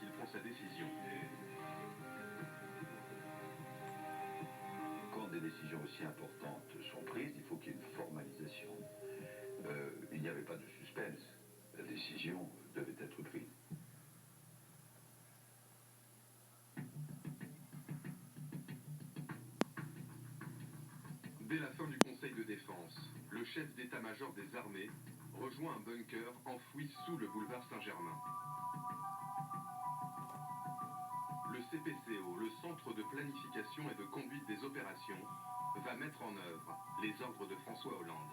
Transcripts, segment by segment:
qu'il prend sa décision. Quand des décisions aussi importantes sont prises, il faut qu'il y ait une formalisation. Il n'y avait pas de suspense. La décision devait être prise. Dès la fin du Conseil de défense, le chef d'état-major des armées rejoint un bunker enfoui sous le boulevard Saint-Germain. Le CPCO, le Centre de planification et de conduite des opérations, va mettre en œuvre les ordres de François Hollande.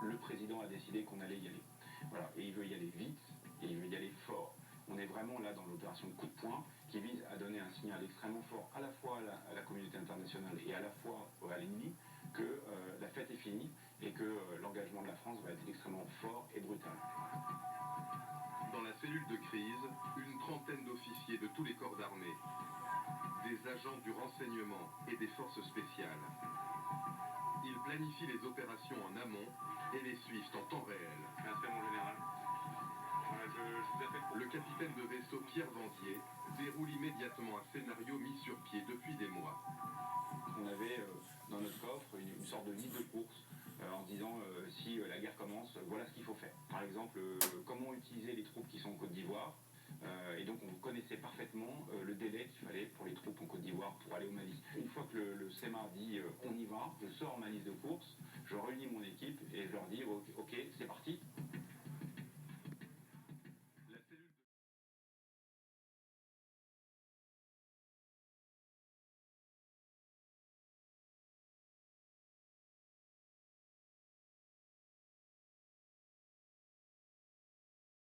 Le président a décidé qu'on allait y aller. Voilà. Et il veut y aller vite, et il veut y aller fort. On est vraiment là dans l'opération coup de poing qui vise à donner un signal extrêmement fort à la fois à la communauté internationale et à la fois à l'ennemi que la fête est finie et que l'engagement de la France va être extrêmement fort et brutal. Dans la cellule de crise, une trentaine d'officiers de tous les corps d'armée, des agents du renseignement et des forces spéciales. Ils planifient les opérations en amont et les suivent en temps réel. Merci mon général. Le capitaine de vaisseau Pierre Vandier déroule immédiatement un scénario mis sur pied depuis des mois. On avait dans notre coffre une sorte de liste de courses en disant si la guerre commence, voilà ce qu'il faut faire. Par exemple, comment utiliser les troupes qui sont en Côte d'Ivoire. Et donc on connaissait parfaitement le délai qu'il fallait pour les troupes en Côte d'Ivoire pour aller au Mali. Une fois que le SEMA dit on y va, je sors ma liste de courses, je réunis mon équipe et je leur dis ok c'est parti.